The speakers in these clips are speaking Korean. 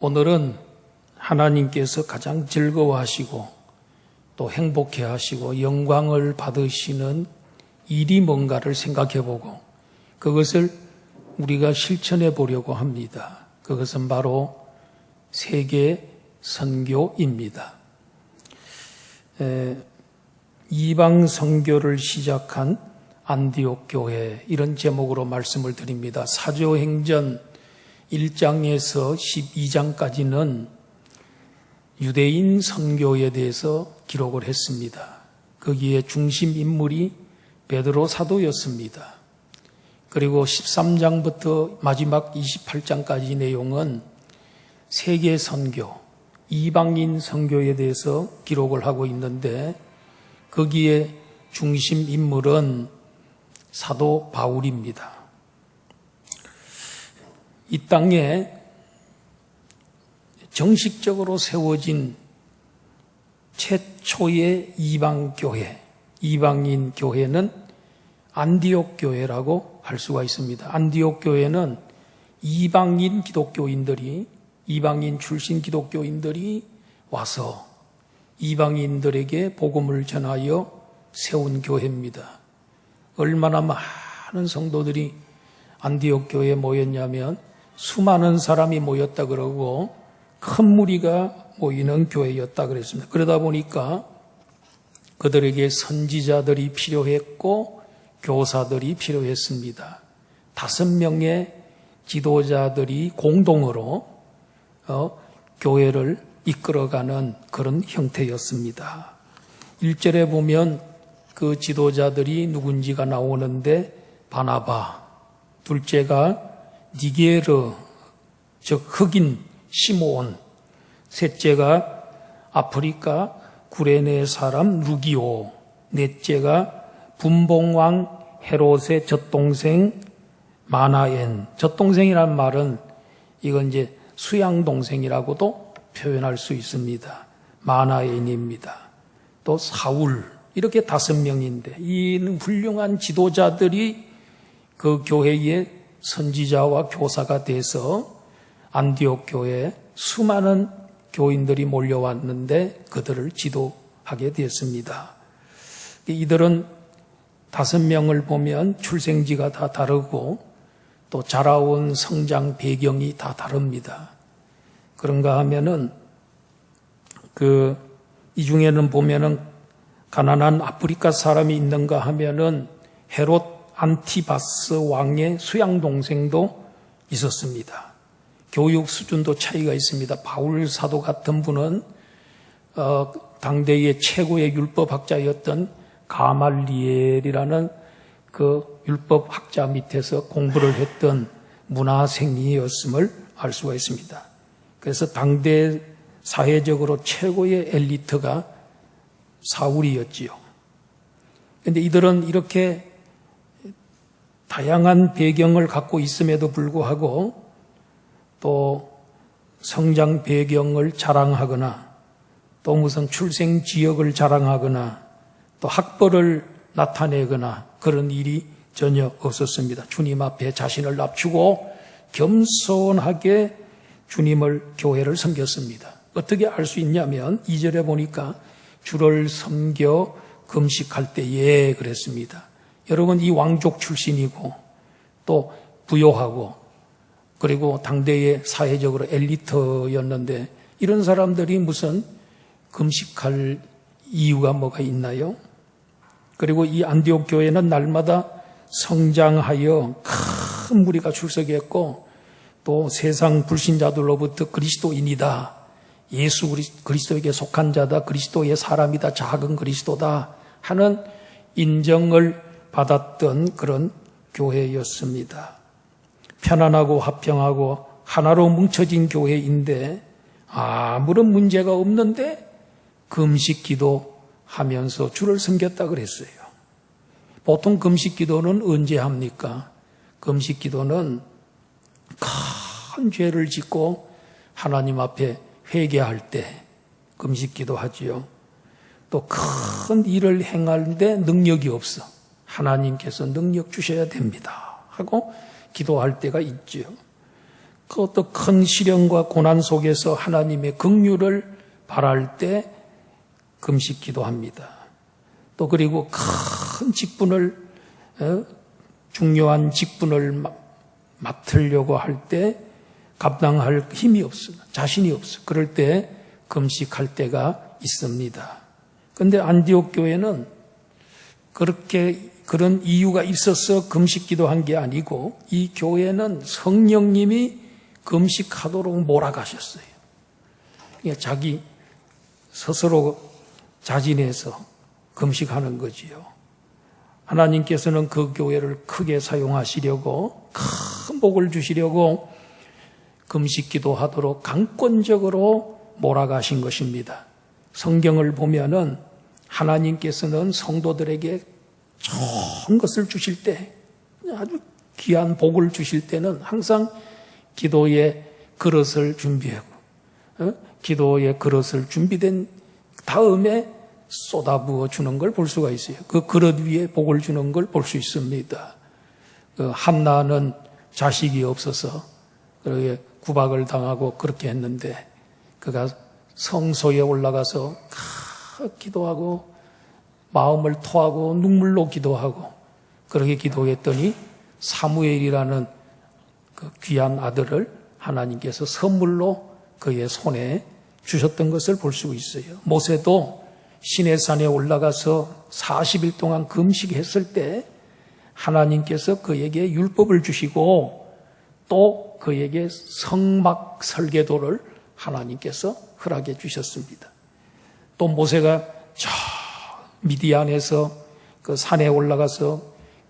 오늘은 하나님께서 가장 즐거워하시고 또 행복해하시고 영광을 받으시는 일이 뭔가를 생각해보고 그것을 우리가 실천해 보려고 합니다. 그것은 바로 세계 선교입니다. 이방 선교를 시작한 안디옥 교회, 이런 제목으로 말씀을 드립니다. 사도행전 1장에서 12장까지는 유대인 선교에 대해서 기록을 했습니다. 거기에 중심 인물이 베드로 사도였습니다. 그리고 13장부터 마지막 28장까지 내용은 세계 선교, 이방인 선교에 대해서 기록을 하고 있는데 거기에 중심 인물은 사도 바울입니다. 이 땅에 정식적으로 세워진 최초의 이방교회, 이방인 교회는 안디옥 교회라고 할 수가 있습니다. 안디옥 교회는 이방인 기독교인들이, 이방인 출신 기독교인들이 와서 이방인들에게 복음을 전하여 세운 교회입니다. 얼마나 많은 성도들이 안디옥 교회에 모였냐면 수많은 사람이 모였다 그러고 큰 무리가 모이는 교회였다 그랬습니다. 그러다 보니까 그들에게 선지자들이 필요했고 교사들이 필요했습니다. 5명의 지도자들이 공동으로 교회를 이끌어가는 그런 형태였습니다. 1절에 보면 그 지도자들이 누군지가 나오는데 바나바, 둘째가 니게르, 즉 흑인 시므온, 셋째가 아프리카 구레네 사람 루기오, 넷째가 분봉왕 헤롯의 젖동생 마나엔. 젖동생이란 말은 이건 이제 수양동생이라고도 표현할 수 있습니다. 마나엔입니다. 또 사울, 이렇게 5명인데 이 훌륭한 지도자들이 그 교회의 선지자와 교사가 돼서 안디옥 교회에 수많은 교인들이 몰려왔는데 그들을 지도하게 되었습니다. 이들은 5명을 보면 출생지가 다 다르고 또 자라온 성장 배경이 다 다릅니다. 그런가 하면은 이 중에는 보면은 가난한 아프리카 사람이 있는가 하면은 헤롯 안티바스 왕의 수양 동생도 있었습니다. 교육 수준도 차이가 있습니다. 바울 사도 같은 분은 당대의 최고의 율법학자였던 가말리엘이라는 그 율법학자 밑에서 공부를 했던 문화생이었음을 알 수가 있습니다. 그래서 당대 사회적으로 최고의 엘리트가 사울이었지요. 그런데 이들은 이렇게 다양한 배경을 갖고 있음에도 불구하고 또 성장 배경을 자랑하거나 또 무슨 출생 지역을 자랑하거나 또 학벌을 나타내거나 그런 일이 전혀 없었습니다. 주님 앞에 자신을 낮추고 겸손하게 주님을, 교회를 섬겼습니다. 어떻게 알 수 있냐면 2절에 보니까 주를 섬겨 금식할 때에 그랬습니다. 여러분, 이 왕족 출신이고 또 부요하고 그리고 당대의 사회적으로 엘리트였는데 이런 사람들이 무슨 금식할 이유가 뭐가 있나요? 그리고 이 안디옥 교회는 날마다 성장하여 큰 무리가 출석했고 또 세상 불신자들로부터 그리스도인이다, 예수 그리스도에게 속한 자다, 그리스도의 사람이다, 작은 그리스도다 하는 인정을 받았던 그런 교회였습니다. 편안하고 화평하고 하나로 뭉쳐진 교회인데 아무런 문제가 없는데 금식 기도하면서 주를 섬겼다 그랬어요. 보통 금식 기도는 언제 합니까? 금식 기도는 큰 죄를 짓고 하나님 앞에 회개할 때 금식 기도하지요. 또 큰 일을 행하는데 능력이 없어. 하나님께서 능력 주셔야 됩니다 하고 기도할 때가 있지요. 그 어떤 큰 시련과 고난 속에서 하나님의 긍휼을 바랄 때 금식 기도합니다. 또 그리고 큰 직분을, 중요한 직분을 맡으려고 할 때 감당할 힘이 없어, 자신이 없어. 그럴 때 금식할 때가 있습니다. 그런데 안디옥 교회는 그런 이유가 있어서 금식 기도한 게 아니고, 이 교회는 성령님이 금식하도록 몰아가셨어요. 자기 스스로 자진해서 금식하는 거지요. 하나님께서는 그 교회를 크게 사용하시려고, 큰 복을 주시려고 금식 기도하도록 강권적으로 몰아가신 것입니다. 성경을 보면은 하나님께서는 성도들에게 좋은 것을 주실 때, 아주 귀한 복을 주실 때는 항상 기도의 그릇을 준비하고, 기도의 그릇을 준비된 다음에 쏟아부어 주는 걸 볼 수가 있어요. 그 그릇 위에 복을 주는 걸 볼 수 있습니다. 한나는 자식이 없어서 그렇게 구박을 당하고 그렇게 했는데, 그가 성소에 올라가서 기도하고 마음을 토하고 눈물로 기도하고 그렇게 기도했더니 사무엘이라는 그 귀한 아들을 하나님께서 선물로 그의 손에 주셨던 것을 볼 수 있어요. 모세도 시내산에 올라가서 40일 동안 금식했을 때 하나님께서 그에게 율법을 주시고 또 그에게 성막 설계도를 하나님께서 허락해 주셨습니다. 또 모세가 저 미디안에서 그 산에 올라가서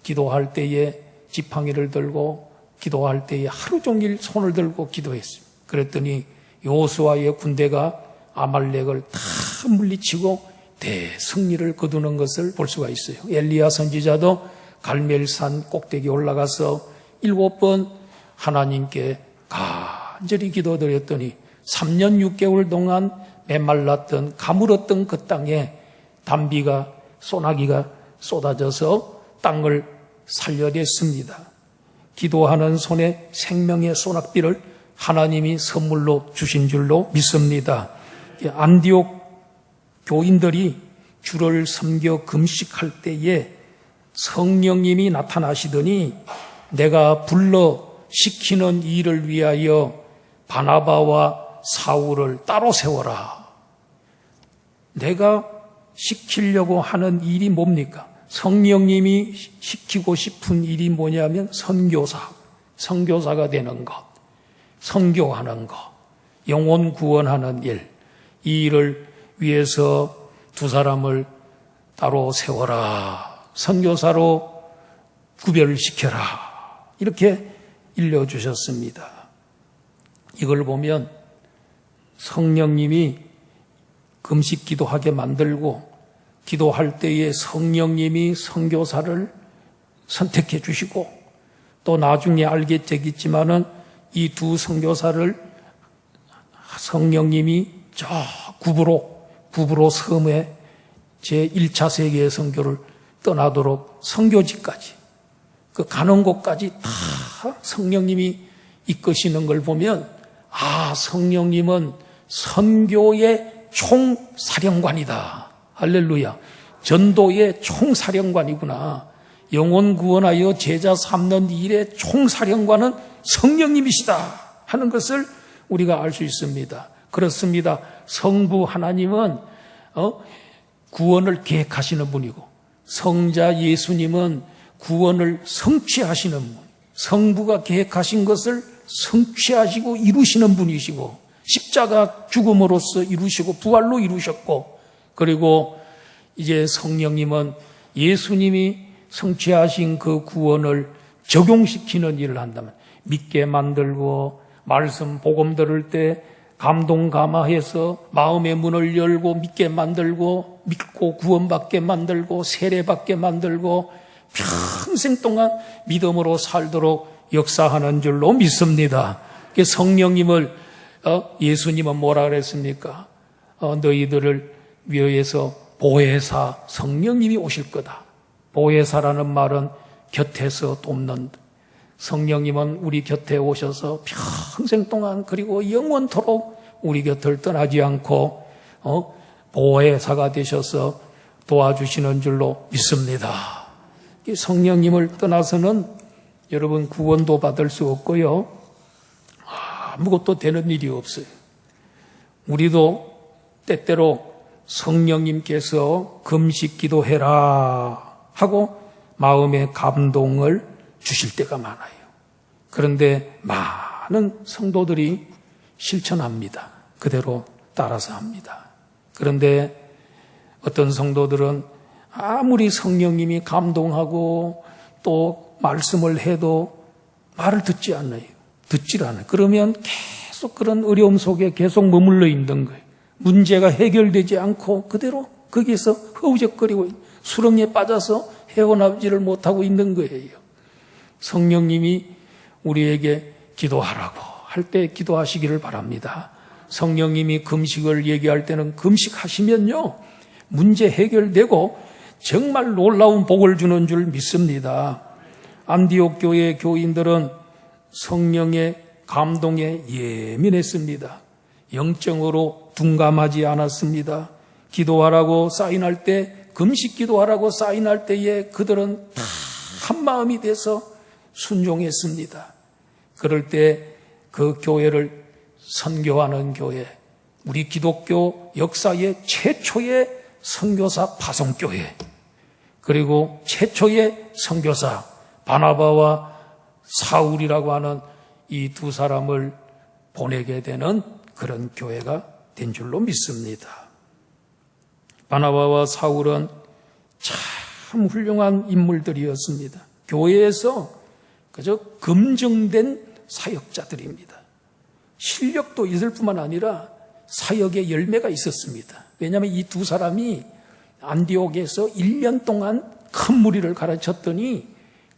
기도할 때에 지팡이를 들고 기도할 때에 하루 종일 손을 들고 기도했습니다. 그랬더니 여호수아의 군대가 아말렉을 다 물리치고 대승리를 거두는 것을 볼 수가 있어요. 엘리야 선지자도 갈멜산 꼭대기에 올라가서 7번 하나님께 간절히 기도드렸더니 3년 6개월 동안 메말랐던 가물었던 그 땅에 단비가 소나기가 쏟아져서 땅을 살려냈습니다. 기도하는 손에 생명의 소낙비를 하나님이 선물로 주신 줄로 믿습니다. 안디옥 교인들이 주를 섬겨 금식할 때에 성령님이 나타나시더니 내가 불러 시키는 일을 위하여 바나바와 사울을 따로 세워라. 내가 시키려고 하는 일이 뭡니까? 성령님이 시키고 싶은 일이 뭐냐면 선교사가 되는 것, 선교하는 것, 영혼 구원하는 일, 이 일을 위해서 두 사람을 따로 세워라. 선교사로 구별시켜라. 이렇게 일러주셨습니다. 이걸 보면 성령님이 금식 기도하게 만들고 기도할 때에 성령님이 선교사를 선택해 주시고 또 나중에 알게 되겠지만은 이 두 선교사를 성령님이 저 구브로 섬에 제1차 세계 선교를 떠나도록 선교지까지 그 가는 곳까지 다 성령님이 이끄시는 걸 보면 성령님은 선교의 총사령관이다. 할렐루야. 전도의 총사령관이구나. 영혼 구원하여 제자 삼는 일의 총사령관은 성령님이시다 하는 것을 우리가 알 수 있습니다. 그렇습니다. 성부 하나님은 구원을 계획하시는 분이고 성자 예수님은 구원을 성취하시는 분, 성부가 계획하신 것을 성취하시고 이루시는 분이시고 십자가 죽음으로써 이루시고 부활로 이루셨고 그리고 이제 성령님은 예수님이 성취하신 그 구원을 적용시키는 일을 한다면 믿게 만들고 말씀 복음 들을 때 감동 감화해서 마음의 문을 열고 믿게 만들고 믿고 구원받게 만들고 세례받게 만들고 평생 동안 믿음으로 살도록 역사하는 줄로 믿습니다. 성령님을 예수님은 뭐라 그랬습니까? 너희들을 위해서 보혜사 성령님이 오실 거다. 보혜사라는 말은 곁에서 돕는 성령님은 우리 곁에 오셔서 평생 동안 그리고 영원토록 우리 곁을 떠나지 않고 보혜사가 되셔서 도와주시는 줄로 믿습니다. 이 성령님을 떠나서는 여러분 구원도 받을 수 없고요. 아무것도 되는 일이 없어요. 우리도 때때로 성령님께서 금식 기도해라 하고 마음의 감동을 주실 때가 많아요. 그런데 많은 성도들이 실천합니다. 그대로 따라서 합니다. 그런데 어떤 성도들은 아무리 성령님이 감동하고 또 말씀을 해도 말을 듣지 않아요. 듣질 않아요. 그러면 계속 그런 어려움 속에 계속 머물러 있는 거예요. 문제가 해결되지 않고 그대로 거기에서 허우적거리고 수렁에 빠져서 헤어나오지를 못하고 있는 거예요. 성령님이 우리에게 기도하라고 할 때 기도하시기를 바랍니다. 성령님이 금식을 얘기할 때는 금식하시면요, 문제 해결되고 정말 놀라운 복을 주는 줄 믿습니다. 안디옥 교회 교인들은 성령의 감동에 예민했습니다. 영적으로 둔감하지 않았습니다. 기도하라고 사인할 때, 금식 기도하라고 사인할 때에 그들은 다 한마음이 돼서 순종했습니다. 그럴 때 그 교회를 선교하는 교회, 우리 기독교 역사의 최초의 선교사 파송교회, 그리고 최초의 선교사 바나바와 사울이라고 하는 이 두 사람을 보내게 되는 그런 교회가 된 줄로 믿습니다. 바나바와 사울은 참 훌륭한 인물들이었습니다. 교회에서 그저 검증된 사역자들입니다. 실력도 있을 뿐만 아니라 사역의 열매가 있었습니다. 왜냐하면 이 두 사람이 안디옥에서 1년 동안 큰 무리를 가르쳤더니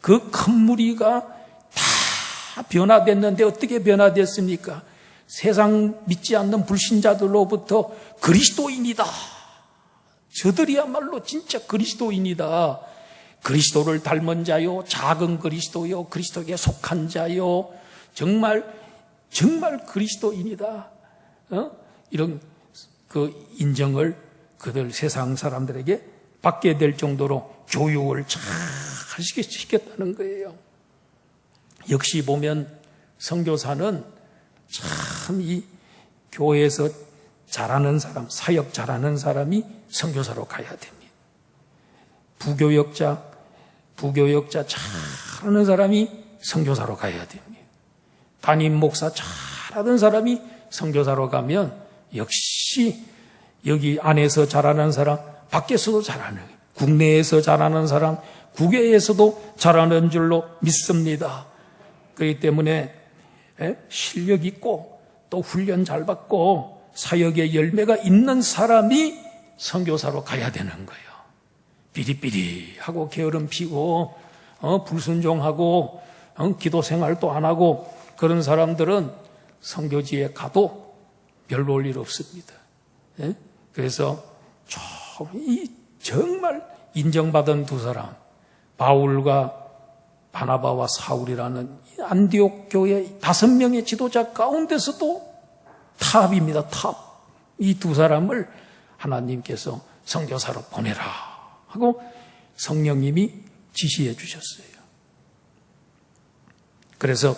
그 큰 무리가 다 변화됐는데 어떻게 변화됐습니까? 세상 믿지 않는 불신자들로부터 그리스도인이다. 저들이야말로 진짜 그리스도인이다. 그리스도를 닮은 자요, 작은 그리스도요, 그리스도에게 속한 자요, 정말 그리스도인이다. 이런 그 인정을 그들 세상 사람들에게 받게 될 정도로 교육을 잘 시켰다는 거예요. 역시 보면 선교사는 참 이 교회에서 잘하는 사람, 사역 잘하는 사람이 선교사로 가야 됩니다. 부교역자 잘하는 사람이 선교사로 가야 됩니다. 담임 목사 잘하는 사람이 선교사로 가면 역시 여기 안에서 잘하는 사람, 밖에서도 잘하는, 국내에서 잘하는 사람, 국외에서도 잘하는 줄로 믿습니다. 그렇기 때문에 실력 있고 또 훈련 잘 받고 사역의 열매가 있는 사람이 선교사로 가야 되는 거예요. 삐리삐리하고 게으름 피고 불순종하고 기도 생활도 안 하고 그런 사람들은 선교지에 가도 별 볼 일 없습니다. 그래서 정말 인정받은 두 사람, 바울과 바나바와 사울이라는 안디옥 교회 5명의 지도자 가운데서도 탑입니다. 탑. 이 두 사람을 하나님께서 선교사로 보내라 하고 성령님이 지시해 주셨어요. 그래서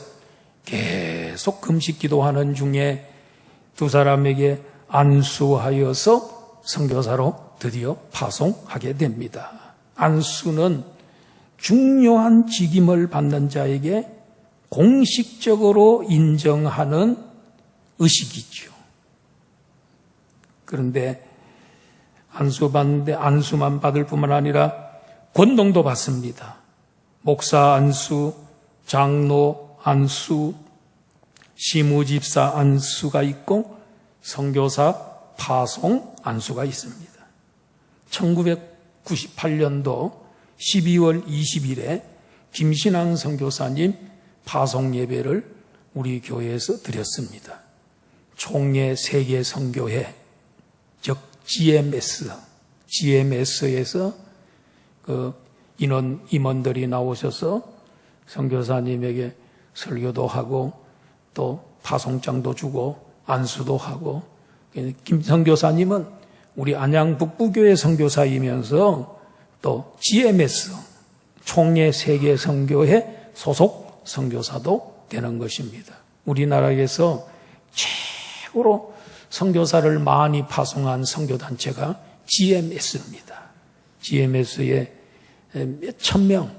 계속 금식 기도하는 중에 두 사람에게 안수하여서 선교사로 드디어 파송하게 됩니다. 안수는 중요한 직임을 받는 자에게 공식적으로 인정하는 의식이죠. 그런데 안수받는데 안수만 받을 뿐만 아니라 권능도 받습니다. 목사 안수, 장로 안수, 시무집사 안수가 있고 선교사 파송 안수가 있습니다. 1998년도 12월 20일에 김신환 선교사님 파송 예배를 우리 교회에서 드렸습니다. 총회 세계 선교회, 즉 GMS에서 그 임원들이 나오셔서 선교사님에게 설교도 하고 또 파송장도 주고 안수도 하고, 김 선교사님은 우리 안양 북부교회 선교사이면서 또 GMS 총례 세계 선교회 소속 선교사도 되는 것입니다. 우리나라에서 최고로 선교사를 많이 파송한 선교단체가 GMS입니다. GMS에 몇천 명,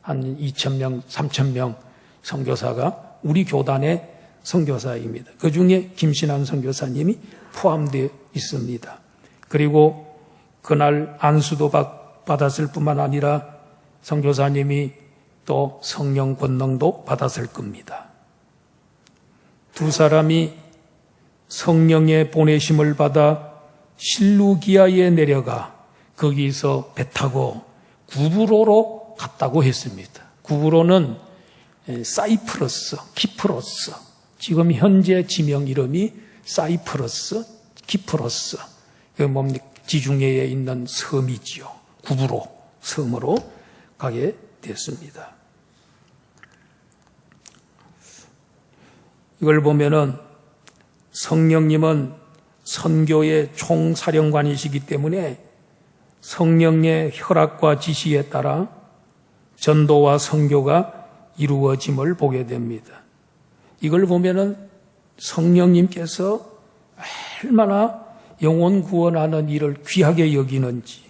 한 2,000명, 3,000명 선교사가 우리 교단의 선교사입니다. 그 중에 김신환 선교사님이 포함되어 있습니다. 그리고 그날 안수도 받았을 뿐만 아니라 선교사님이 또 성령 권능도 받았을 겁니다. 두 사람이 성령의 보내심을 받아 실루기아에 내려가 거기서 배 타고 구브로로 갔다고 했습니다. 구브로는 사이프러스, 키프로스, 지금 현재 지명 이름이 사이프러스, 키프로스, 지중해에 있는 섬이지요. 구브로 섬으로 가게 됐습니다. 이걸 보면은 성령님은 선교의 총사령관이시기 때문에 성령의 허락과 지시에 따라 전도와 선교가 이루어짐을 보게 됩니다. 이걸 보면은 성령님께서 얼마나 영혼 구원하는 일을 귀하게 여기는지,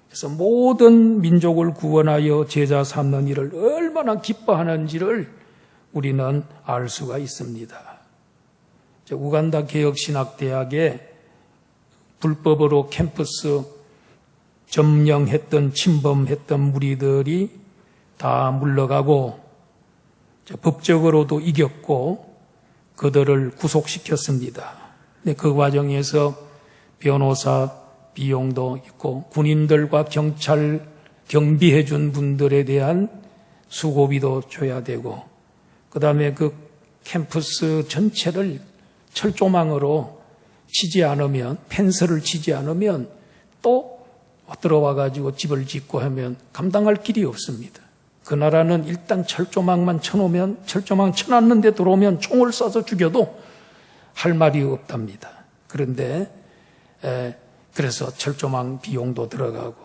그래서 모든 민족을 구원하여 제자 삼는 일을 얼마나 기뻐하는지를 우리는 알 수가 있습니다. 우간다 개혁신학대학에 불법으로 캠퍼스 점령했던, 침범했던 무리들이 다 물러가고 법적으로도 이겼고 그들을 구속시켰습니다. 근데 그 과정에서 변호사 비용도 있고 군인들과 경찰 경비해 준 분들에 대한 수고비도 줘야 되고, 그 다음에 그 캠퍼스 전체를 철조망으로 치지 않으면, 펜스를 치지 않으면 또 들어와 가지고 집을 짓고 하면 감당할 길이 없습니다. 그 나라는 일단 철조망만 쳐놓으면, 철조망 쳐놨는데 들어오면 총을 쏴서 죽여도 할 말이 없답니다. 그런데 그래서 철조망 비용도 들어가고,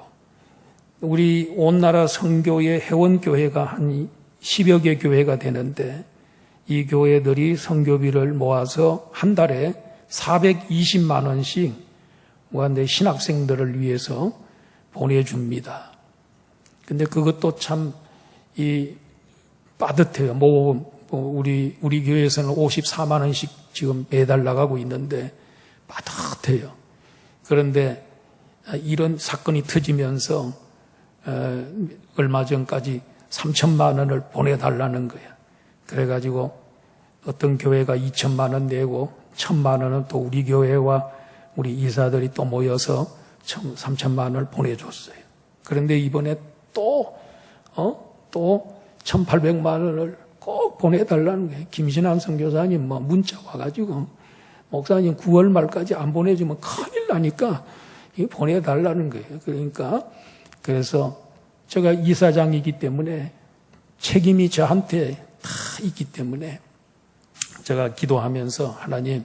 우리 온 나라 선교의 회원교회가 한 10여 개 교회가 되는데 이 교회들이 선교비를 모아서 한 달에 420만 원씩 우간다 신학생들을 위해서 보내줍니다. 근데 그것도 참 빠듯해요. 우리 교회에서는 54만 원씩 지금 매달 나가고 있는데 빠듯해요. 그런데 이런 사건이 터지면서 얼마 전까지 3천만 원을 보내달라는 거야. 그래가지고 어떤 교회가 2천만 원 내고 1,000만 원은 또 우리 교회와 우리 이사들이 또 모여서 3천만 원을 보내줬어요. 그런데 이번에 또 1,800만 원을 꼭 보내달라는 거예요. 김신환 선교사님 문자 와가지고 목사님 9월 말까지 안 보내주면 큰일 나니까 보내달라는 거예요. 그래서 제가 이사장이기 때문에 책임이 저한테 다 있기 때문에 제가 기도하면서 하나님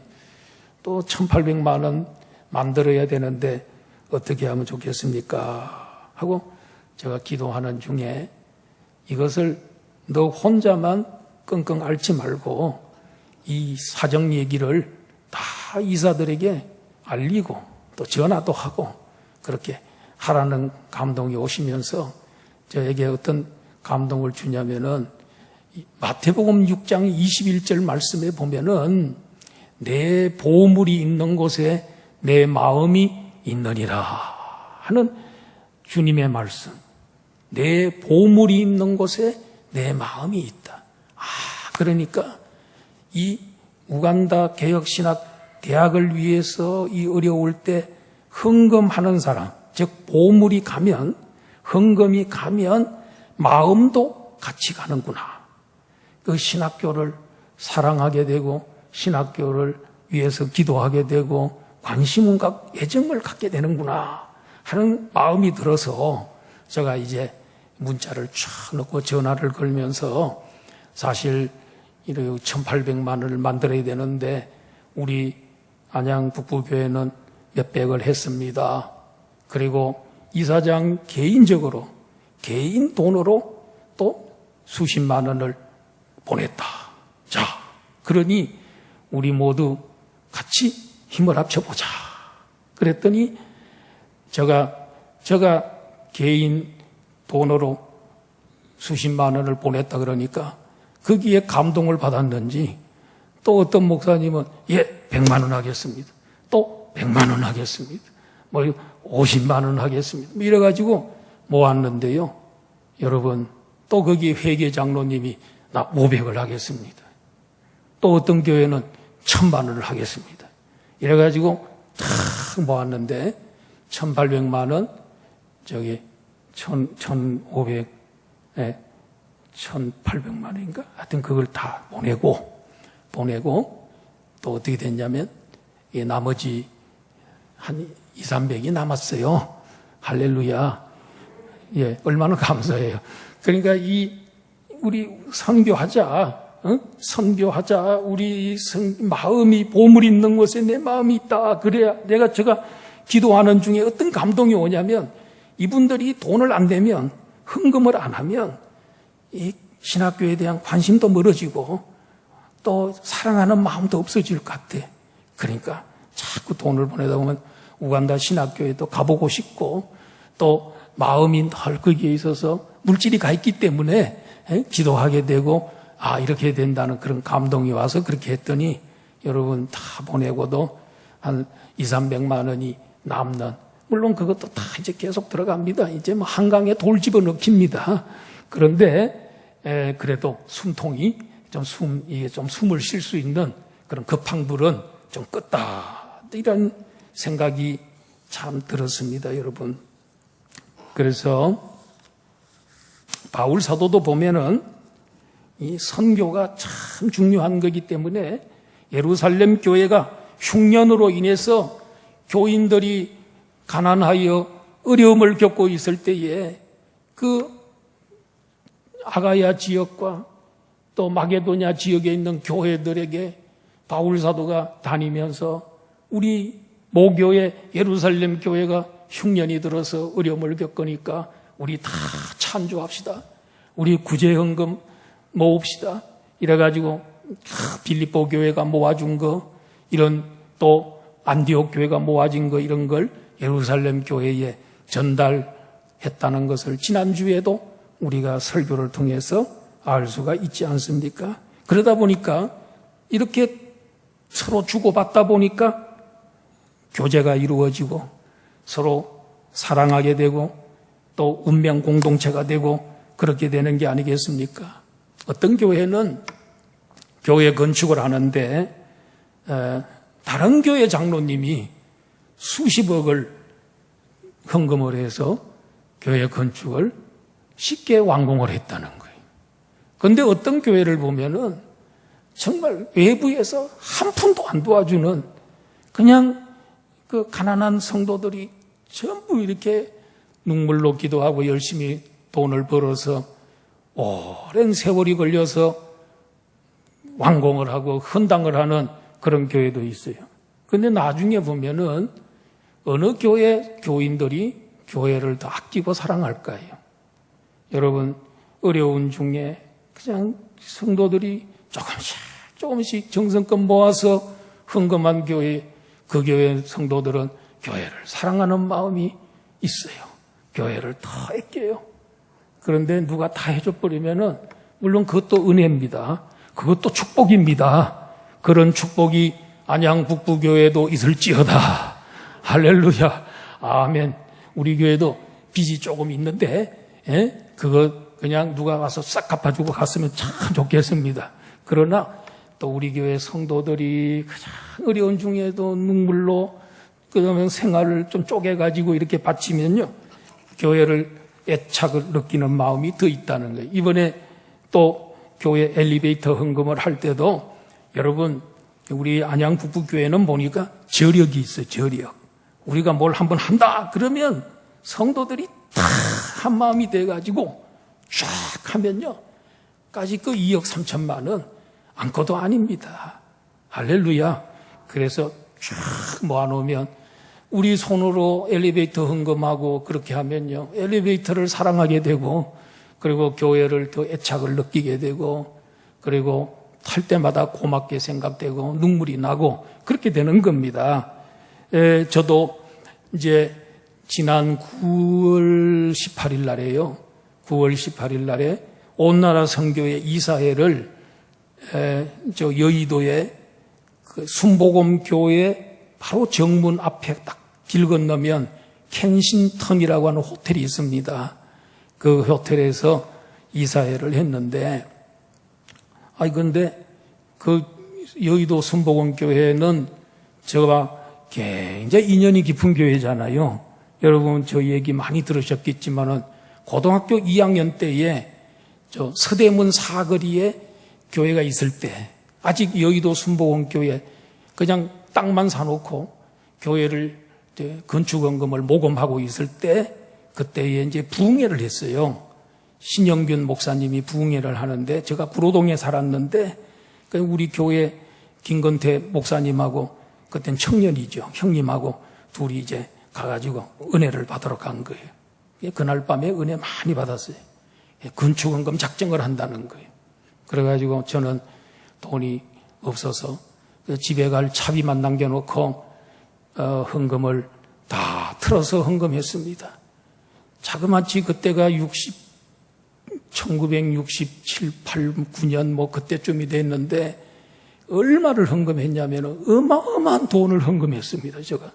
또 1,800만 원 만들어야 되는데 어떻게 하면 좋겠습니까? 하고 제가 기도하는 중에 이것을 너 혼자만 끙끙 앓지 말고 이 사정 얘기를 다 이사들에게 알리고 또 전화도 하고 그렇게 하라는 감동이 오시면서 저에게 어떤 감동을 주냐면은 마태복음 6장 21절 말씀에 보면은 내 보물이 있는 곳에 내 마음이 있느니라 하는 주님의 말씀. 내 보물이 있는 곳에 내 마음이 있다. 그러니까 이 우간다 개혁신학 대학을 위해서 이 어려울 때 헌금하는 사람, 즉 보물이 가면, 헌금이 가면 마음도 같이 가는구나. 그 신학교를 사랑하게 되고 신학교를 위해서 기도하게 되고 관심과 애정을 갖게 되는구나 하는 마음이 들어서 제가 이제 문자를 쫙 넣고 전화를 걸면서 사실 이렇게 1,800만 원을 만들어야 되는데 우리 안양 북부교회는 몇백을 했습니다. 그리고 이사장 개인적으로 개인 돈으로 또 수십만 원을 보냈다. 자, 그러니 우리 모두 같이 힘을 합쳐보자. 그랬더니 제가 개인 돈으로 수십만 원을 보냈다 그러니까 거기에 감동을 받았는지 또 어떤 목사님은 100만 원 하겠습니다. 또 100만 원 하겠습니다. 50만 원 하겠습니다. 이래가지고 모았는데요. 여러분, 또 거기 회계 장로님이 나 500을 하겠습니다. 또 어떤 교회는 1,000만 원을 하겠습니다. 이래가지고 다 모았는데 1,800만 원, 1,500, 1,800만 원인가? 하여튼 그걸 다 보내고 또 어떻게 됐냐면 나머지 한 2, 300이 남았어요. 할렐루야. 얼마나 감사해요. 그러니까 우리 선교하자. 선교하자. 우리 마음이 보물 있는 곳에 내 마음이 있다. 그래야 제가 기도하는 중에 어떤 감동이 오냐면 이분들이 돈을 안 내면 헌금을 안 하면 이 신학교에 대한 관심도 멀어지고 또 사랑하는 마음도 없어질 것 같아. 그러니까 자꾸 돈을 보내다 보면 우간다 신학교에도 가보고 싶고 또 마음이 늘 거기에 있어서 물질이 가 있기 때문에 기도하게 되고 이렇게 된다는 그런 감동이 와서 그렇게 했더니 여러분 다 보내고도 한 2, 300만 원이 남는, 물론 그것도 다 이제 계속 들어갑니다. 이제 한강에 돌 집어넣깁니다. 그런데 그래도 숨통이 이게 좀 숨을 쉴 수 있는 그런 급한 불은 좀 껐다. 이런 생각이 참 들었습니다, 여러분. 그래서 바울 사도도 보면은 이 선교가 참 중요한 거기 때문에 예루살렘 교회가 흉년으로 인해서 교인들이 가난하여 어려움을 겪고 있을 때에 그 아가야 지역과 또 마게도냐 지역에 있는 교회들에게 바울 사도가 다니면서 우리 모교회 예루살렘 교회가 흉년이 들어서 어려움을 겪으니까 우리 다 찬조합시다. 우리 구제헌금 모읍시다. 이래가지고 빌립보 교회가 모아준 거, 이런 또 안디옥 교회가 모아진 거, 이런 걸 예루살렘 교회에 전달했다는 것을 지난주에도 우리가 설교를 통해서 알 수가 있지 않습니까? 그러다 보니까 이렇게 서로 주고받다 보니까 교제가 이루어지고 서로 사랑하게 되고 또 운명 공동체가 되고 그렇게 되는 게 아니겠습니까? 어떤 교회는 교회 건축을 하는데 다른 교회 장로님이 수십억을 헌금을 해서 교회 건축을 쉽게 완공을 했다는 거예요. 그런데 어떤 교회를 보면은 정말 외부에서 한 푼도 안 도와주는 그냥 그 가난한 성도들이 전부 이렇게 눈물로 기도하고 열심히 돈을 벌어서 오랜 세월이 걸려서 완공을 하고 헌당을 하는 그런 교회도 있어요. 그런데 나중에 보면은 어느 교회 교인들이 교회를 더 아끼고 사랑할까요? 여러분, 어려운 중에 그냥 성도들이 조금씩 정성껏 모아서 헌금한 교회, 그 교회 성도들은 교회를 사랑하는 마음이 있어요. 교회를 더 아껴요. 그런데 누가 다 해줘버리면은, 물론 그것도 은혜입니다. 그것도 축복입니다. 그런 축복이 안양 북부교회도 있을지어다. 할렐루야. 아멘. 우리 교회도 빚이 조금 있는데, 그거 그냥 누가 와서 싹 갚아주고 갔으면 참 좋겠습니다. 그러나 또 우리 교회 성도들이 가장 어려운 중에도 눈물로 그러면 생활을 좀 쪼개가지고 이렇게 바치면요, 교회를 애착을 느끼는 마음이 더 있다는 거예요. 이번에 또 교회 엘리베이터 헌금을 할 때도 여러분, 우리 안양 북부교회는 보니까 저력이 있어요. 저력. 우리가 뭘 한번 한다 그러면 성도들이 다 한 마음이 돼가지고 쫙 하면요. 까지 그 2억 3천만 원 아무것도 아닙니다. 할렐루야. 그래서 쫙 모아놓으면 우리 손으로 엘리베이터 헌금하고 그렇게 하면요. 엘리베이터를 사랑하게 되고 그리고 교회를 더 애착을 느끼게 되고 그리고 탈 때마다 고맙게 생각되고 눈물이 나고 그렇게 되는 겁니다. 저도 이제 지난 9월 18일 날에요. 9월 18일 날에 온나라 선교회 이사회를 저 여의도의 그 순복음 교회 바로 정문 앞에 딱 길 건너면 켄싱턴이라고 하는 호텔이 있습니다. 그 호텔에서 이사회를 했는데, 근데 그 여의도 순복음 교회는 제가 굉장히 인연이 깊은 교회잖아요. 여러분 저 얘기 많이 들으셨겠지만은 고등학교 2학년 때에 저 서대문 사거리에 교회가 있을 때 아직 여의도 순복음 교회 그냥 땅만 사놓고 교회를 건축원금을 모금하고 있을 때 그때에 이제 부흥회를 했어요. 신영균 목사님이 부흥회를 하는데 제가 부로동에 살았는데 우리 교회 김건태 목사님하고 그땐 청년이죠. 형님하고 둘이 이제 가가지고 은혜를 받으러 간 거예요. 그날 밤에 은혜 많이 받았어요. 건축원금 작정을 한다는 거예요. 그래가지고 저는 돈이 없어서 집에 갈 차비만 남겨놓고 헌금을 다 틀어서 헌금했습니다. 자그마치 그때가 1967, 8, 9년 뭐 그때쯤이 됐는데 얼마를 헌금했냐면 어마어마한 돈을 헌금했습니다. 제가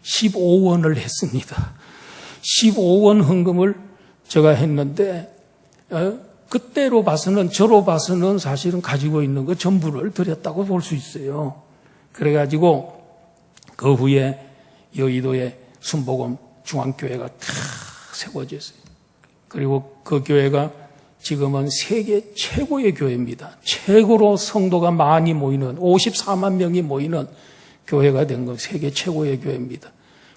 15원을 했습니다. 15원 헌금을 제가 했는데 그때로 봐서는 저로 봐서는 사실은 가지고 있는 거 전부를 드렸다고 볼 수 있어요. 그래가지고 그 후에 여의도에 순복음 중앙교회가 탁 세워졌어요. 그리고 그 교회가 지금은 세계 최고의 교회입니다. 최고로 성도가 많이 모이는 54만 명이 모이는 교회가 된 건 세계 최고의 교회입니다.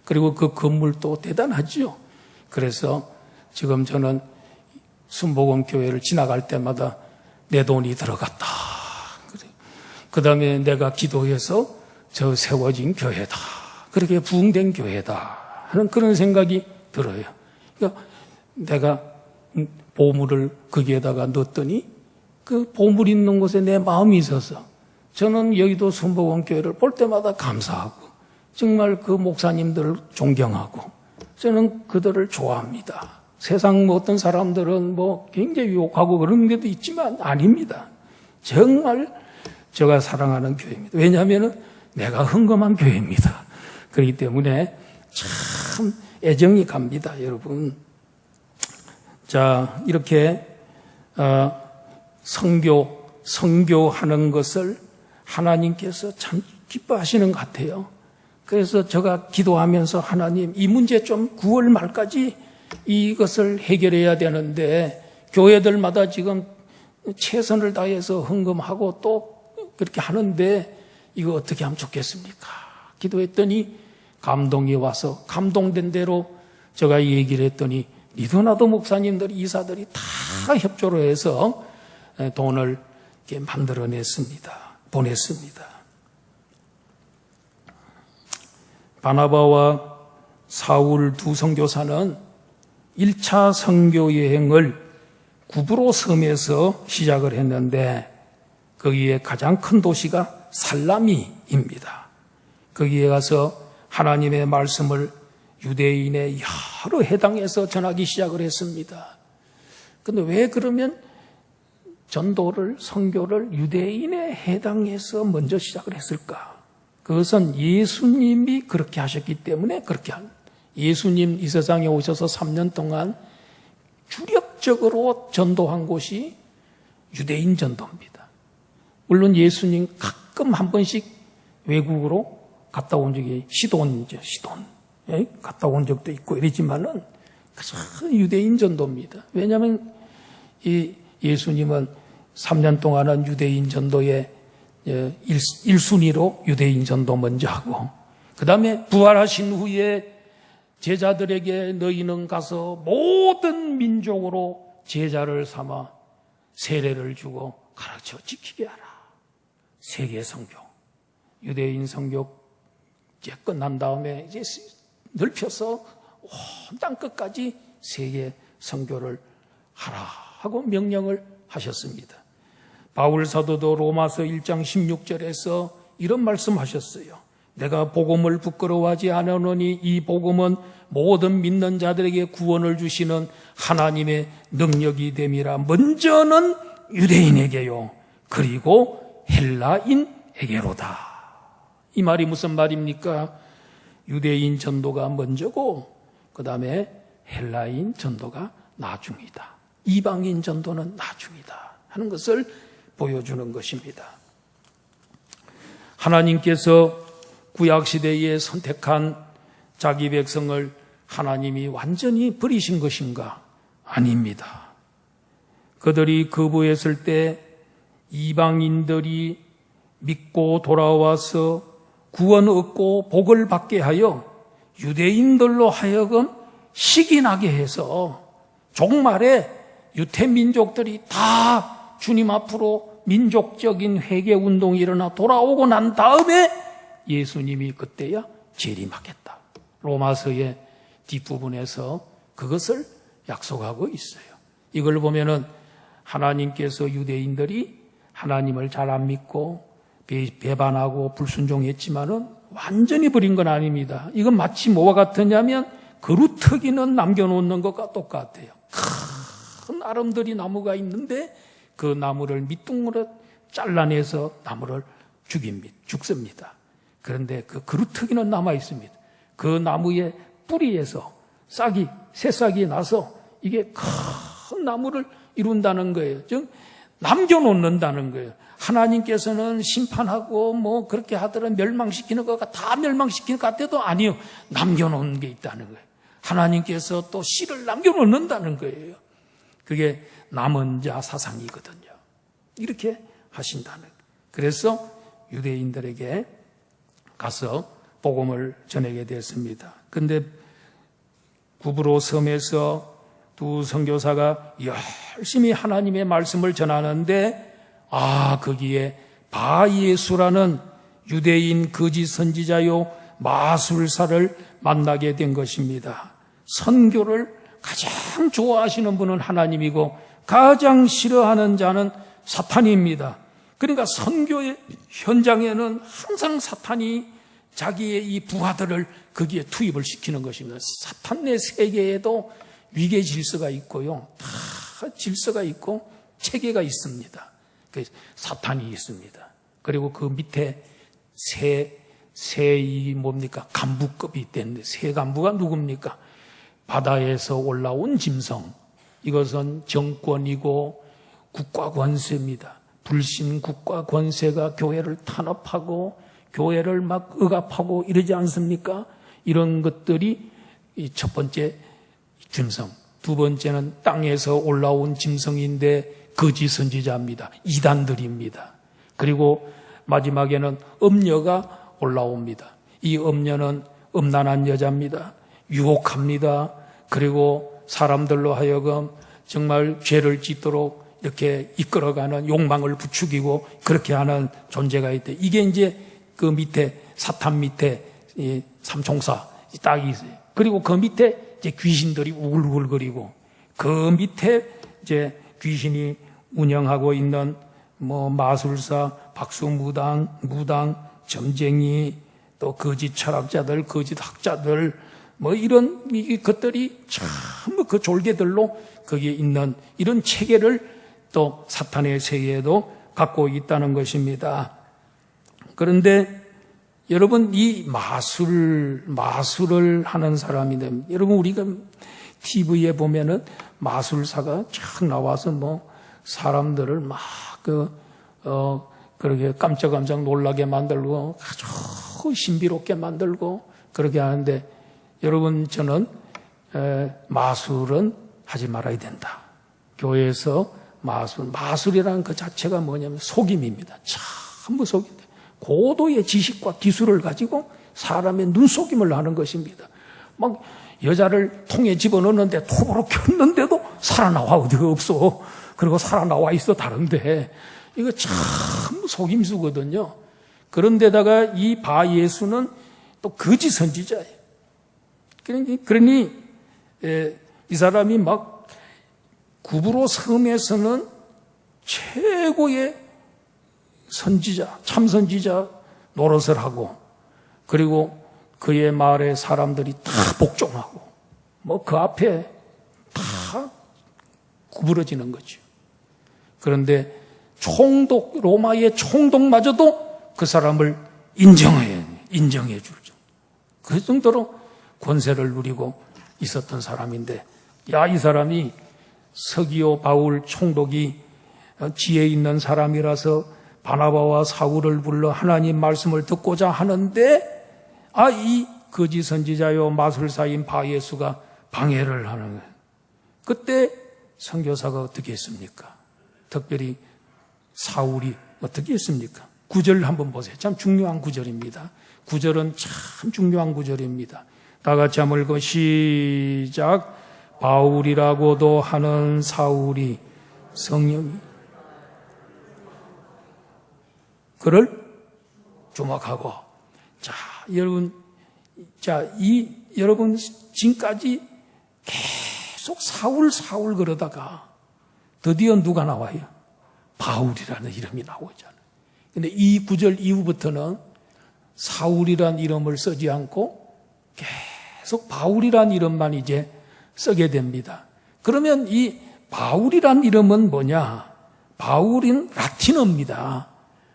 그리고 그 건물도 대단하죠. 그래서 지금 저는 순복음 교회를 지나갈 때마다 내 돈이 들어갔다. 그 다음에 내가 기도해서 저 세워진 교회다. 그렇게 부흥된 교회다. 하는 그런 생각이 들어요. 그러니까 내가 보물을 거기에다가 넣었더니 그 보물 있는 곳에 내 마음이 있어서 저는 여의도 순복음 교회를 볼 때마다 감사하고 정말 그 목사님들을 존경하고 저는 그들을 좋아합니다. 세상 어떤 사람들은 뭐 굉장히 욕하고 그런 데도 있지만 아닙니다. 정말 제가 사랑하는 교회입니다. 왜냐하면 내가 헌금한 교회입니다. 그렇기 때문에 참 애정이 갑니다, 여러분. 자, 이렇게 성교하는 것을 하나님께서 참 기뻐하시는 것 같아요. 그래서 제가 기도하면서 하나님 이 문제 좀 9월 말까지 이것을 해결해야 되는데 교회들마다 지금 최선을 다해서 헌금하고 또 그렇게 하는데 이거 어떻게 하면 좋겠습니까? 기도했더니 감동이 와서 감동된 대로 제가 얘기를 했더니 니도나도 목사님들, 이사들이 다 협조를 해서 돈을 이렇게 만들어냈습니다. 보냈습니다. 바나바와 사울 두 선교사는 1차 선교 여행을 구브로 섬에서 시작을 했는데 거기에 가장 큰 도시가 살라미입니다. 거기에 가서 하나님의 말씀을 유대인의 여러 해당에서 전하기 시작을 했습니다. 그런데 왜 그러면 전도를, 선교를 유대인의 해당에서 먼저 시작을 했을까? 그것은 예수님이 그렇게 하셨기 때문에 그렇게 한 예수님 이 세상에 오셔서 3년 동안 주력적으로 전도한 곳이 유대인 전도입니다. 물론 예수님 가끔 한 번씩 외국으로 갔다 온 적이 시돈이죠, 시돈. 예? 갔다 온 적도 있고 이러지만은 유대인 전도입니다. 왜냐하면 이 예수님은 3년 동안은 유대인 전도의 1순위로 유대인 전도 먼저 하고 그 다음에 부활하신 후에 제자들에게 너희는 가서 모든 민족으로 제자를 삼아 세례를 주고 가르쳐 지키게 하라. 세계 선교. 유대인 선교 이제 끝난 다음에 이제 넓혀서 온 땅 끝까지 세계 선교를 하라 하고 명령을 하셨습니다. 바울 사도도 로마서 1장 16절에서 이런 말씀하셨어요. 내가 복음을 부끄러워하지 않으노니 이 복음은 모든 믿는 자들에게 구원을 주시는 하나님의 능력이 됨이라. 먼저는 유대인에게요, 그리고 헬라인에게로다. 이 말이 무슨 말입니까? 유대인 전도가 먼저고 그 다음에 헬라인 전도가 나중이다. 이방인 전도는 나중이다 하는 것을 보여주는 것입니다. 하나님께서 구약시대에 선택한 자기 백성을 하나님이 완전히 버리신 것인가? 아닙니다. 그들이 거부했을 때 이방인들이 믿고 돌아와서 구원 얻고 복을 받게 하여 유대인들로 하여금 시기나게 해서 종말에 유태민족들이 다 주님 앞으로 민족적인 회개운동이 일어나 돌아오고 난 다음에 예수님이 그때야 재림하겠다. 로마서의 뒷부분에서 그것을 약속하고 있어요. 이걸 보면은 하나님께서 유대인들이 하나님을 잘 안 믿고 배반하고 불순종했지만은 완전히 버린 건 아닙니다. 이건 마치 뭐와 같으냐면 그루터기는 남겨놓는 것과 똑같아요. 큰 아름드리 나무가 있는데 그 나무를 밑둥으로 잘라내서 나무를 죽습니다. 그런데 그 그루터기는 남아 있습니다. 그 나무의 뿌리에서 새싹이 나서 이게 큰 나무를 이룬다는 거예요. 즉 남겨놓는다는 거예요. 하나님께서는 심판하고 뭐 그렇게 하더라도 멸망시키는 것과 다 멸망시키는 것 같아도 아니요. 남겨놓는 게 있다는 거예요. 하나님께서 또 씨를 남겨놓는다는 거예요. 그게 남은 자 사상이거든요. 이렇게 하신다는 거예요. 그래서 유대인들에게 가서 복음을 전하게 됐습니다. 그런데 구브로 섬에서 두 선교사가 열심히 하나님의 말씀을 전하는데 거기에 바예수라는 유대인 거짓 선지자요 마술사를 만나게 된 것입니다. 선교를 가장 좋아하시는 분은 하나님이고 가장 싫어하는 자는 사탄입니다. 그러니까 선교의 현장에는 항상 사탄이 자기의 이 부하들을 거기에 투입을 시키는 것입니다. 사탄의 세계에도 위계 질서가 있고요. 다 질서가 있고 체계가 있습니다. 사탄이 있습니다. 그리고 그 밑에 간부급이 있는데 새 간부가 누굽니까? 바다에서 올라온 짐승. 이것은 정권이고 국가 권세입니다. 불신 국가 권세가 교회를 탄압하고 교회를 막 억압하고 이러지 않습니까? 이런 것들이 첫 번째 짐승. 두 번째는 땅에서 올라온 짐승인데 거짓 선지자입니다. 이단들입니다. 그리고 마지막에는 음녀가 올라옵니다. 이 음녀는 음란한 여자입니다. 유혹합니다. 그리고 사람들로 하여금 정말 죄를 짓도록 이렇게 이끌어가는 욕망을 부추기고 그렇게 하는 존재가 있대. 이게 이제 그 밑에 사탄 밑에 이 삼총사 딱 있어요. 그리고 그 밑에 이제 귀신들이 우글우글거리고 그 밑에 이제 귀신이 운영하고 있는 뭐 마술사, 박수무당, 무당, 점쟁이, 또 거짓 철학자들, 거짓 학자들, 뭐 이런 것들이 전부 그 졸개들로 거기에 있는 이런 체계를 또 사탄의 세계에도 갖고 있다는 것입니다. 그런데 여러분 이 마술을 하는 사람인데 여러분 우리가 TV에 보면은 마술사가 쫙 나와서 뭐 사람들을 막 그렇게 깜짝깜짝 놀라게 만들고 아주 신비롭게 만들고 그렇게 하는데 여러분 저는 마술은 하지 말아야 된다. 교회에서 마술이라는 그 자체가 뭐냐면 속임입니다. 전부 속임인데 고도의 지식과 기술을 가지고 사람의 눈속임을 하는 것입니다. 막 여자를 통에 집어넣는데 톱으로 켰는데도 살아나와 어디가 없어. 그리고 살아나와 있어 다른데 이거 참 속임수거든요. 그런데다가 이 바 예수는 또 거짓 선지자예요. 그러니 이 사람이 막 구브로 섬에서는 최고의 선지자, 참선지자 노릇을 하고, 그리고 그의 말에 사람들이 다 복종하고, 뭐 그 앞에 다 구부러지는 거죠. 그런데 총독, 로마의 총독마저도 그 사람을 인정해 주죠. 그 정도로 권세를 누리고 있었던 사람인데, 이 사람이 서기오 바울 총독이 지혜 있는 사람이라서 바나바와 사울을 불러 하나님 말씀을 듣고자 하는데, 이 거짓 선지자요 마술사인 바 예수가 방해를 하는 거예요. 그때 선교사가 어떻게 했습니까? 특별히 사울이 어떻게 했습니까? 9절 한번 보세요. 참 중요한 구절입니다. 9절은 참 중요한 구절입니다. 다 같이 한번 읽어 시작. 바울이라고도 하는 사울이 성령이 그를 주목하고. 자, 여러분, 여러분 지금까지 계속 사울 그러다가 드디어 누가 나와요? 바울이라는 이름이 나오잖아요. 근데 이 구절 이후부터는 사울이란 이름을 쓰지 않고 계속 바울이란 이름만 이제 쓰게 됩니다. 그러면 이 바울이란 이름은 뭐냐? 바울인 라틴어입니다.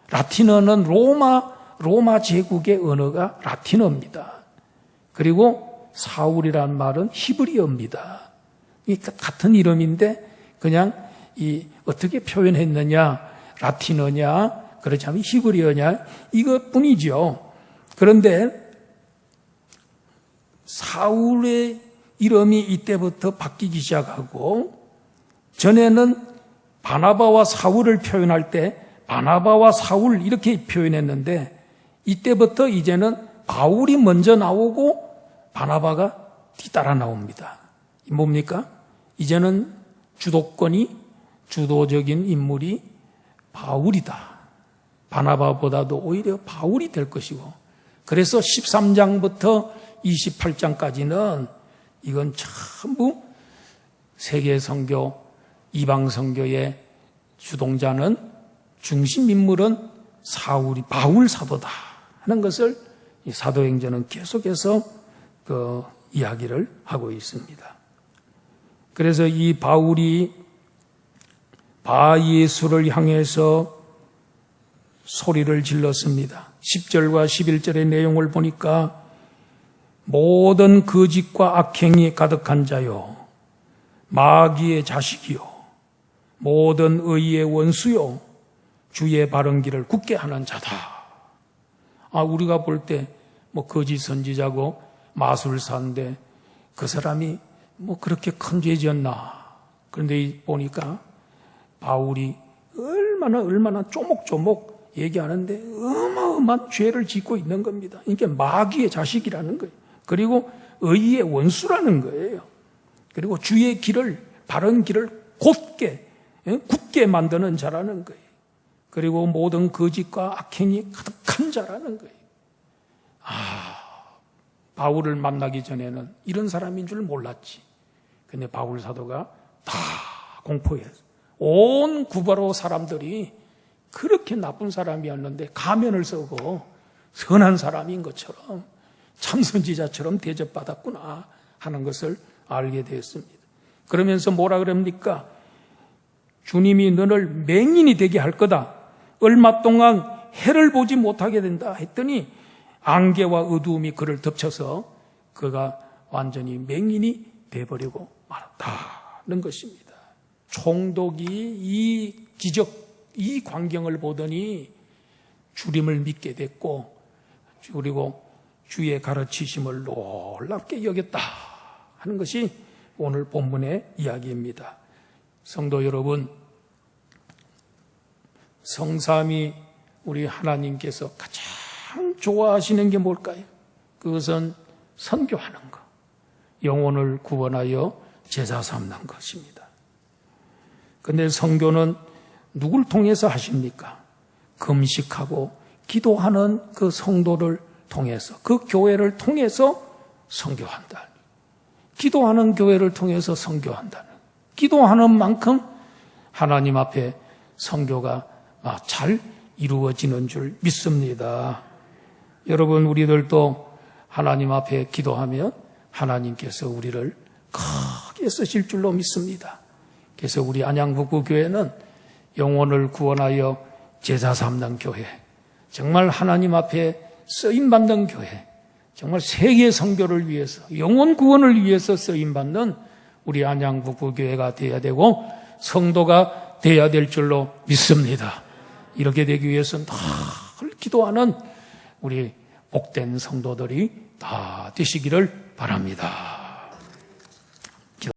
라틴어는 로마 제국의 언어가 라틴어입니다. 그리고 사울이란 말은 히브리어입니다. 같은 이름인데 그냥 어떻게 표현했느냐, 라틴어냐, 그렇지 않으면 히브리어냐, 이것뿐이죠. 그런데 사울의 이름이 이때부터 바뀌기 시작하고, 전에는 바나바와 사울을 표현할 때 바나바와 사울 이렇게 표현했는데, 이때부터 이제는 바울이 먼저 나오고 바나바가 뒤따라 나옵니다. 뭡니까? 이제는 주도적인 인물이 바울이다. 바나바보다도 오히려 바울이 될 것이고, 그래서 13장부터 28장까지는 이건 전부 세계 선교, 이방 선교의 주동자는, 중심 인물은 바울 사도다 하는 것을 이 사도행전은 계속해서 그 이야기를 하고 있습니다. 그래서 이 바울이 바 예수를 향해서 소리를 질렀습니다. 10절과 11절의 내용을 보니까 모든 거짓과 악행이 가득한 자요, 마귀의 자식이요, 모든 의의 원수요, 주의 바른 길을 굳게 하는 자다. 우리가 볼 때 뭐 거짓 선지자고 마술사인데 그 사람이 뭐 그렇게 큰 죄 지었나? 그런데 보니까 바울이 얼마나 조목조목 얘기하는데 어마어마한 죄를 짓고 있는 겁니다. 이게 마귀의 자식이라는 거예요. 그리고 의의 원수라는 거예요. 그리고 주의 길을, 바른 길을 굳게 만드는 자라는 거예요. 그리고 모든 거짓과 악행이 가득한 자라는 거예요. 바울을 만나기 전에는 이런 사람인 줄 몰랐지. 근데 바울 사도가 다 공포해서 온 구바로 사람들이 그렇게 나쁜 사람이었는데 가면을 쓰고 선한 사람인 것처럼 참선지자처럼 대접받았구나 하는 것을 알게 되었습니다. 그러면서 뭐라 그럽니까? 주님이 너를 맹인이 되게 할 거다. 얼마 동안 해를 보지 못하게 된다 했더니 안개와 어두움이 그를 덮쳐서 그가 완전히 맹인이 돼버리고 말았다는 것입니다. 총독이 이 기적, 이 광경을 보더니 주님을 믿게 됐고, 그리고 주의 가르치심을 놀랍게 여겼다 하는 것이 오늘 본문의 이야기입니다. 성도 여러분, 성삼위 우리 하나님께서 가장 좋아하시는 게 뭘까요? 그것은 선교하는 것, 영혼을 구원하여 제자 삼는 것입니다. 근데 선교는 누굴 통해서 하십니까? 금식하고 기도하는 그 성도를 통해서, 그 교회를 통해서 선교한다. 기도하는 교회를 통해서 선교한다는, 기도하는 만큼 하나님 앞에 선교가 잘 이루어지는 줄 믿습니다. 여러분, 우리들도 하나님 앞에 기도하면 하나님께서 우리를 크게 쓰실 줄로 믿습니다. 그래서 우리 안양북구교회는 영혼을 구원하여 제자 삼는 교회, 정말 하나님 앞에 쓰임받는 교회, 정말 세계 선교를 위해서, 영혼 구원을 위해서 쓰임받는 우리 안양북구교회가 되어야 되고 성도가 되어야 될 줄로 믿습니다. 이렇게 되기 위해서는 늘 기도하는 우리 복된 성도들이 다 되시기를 바랍니다.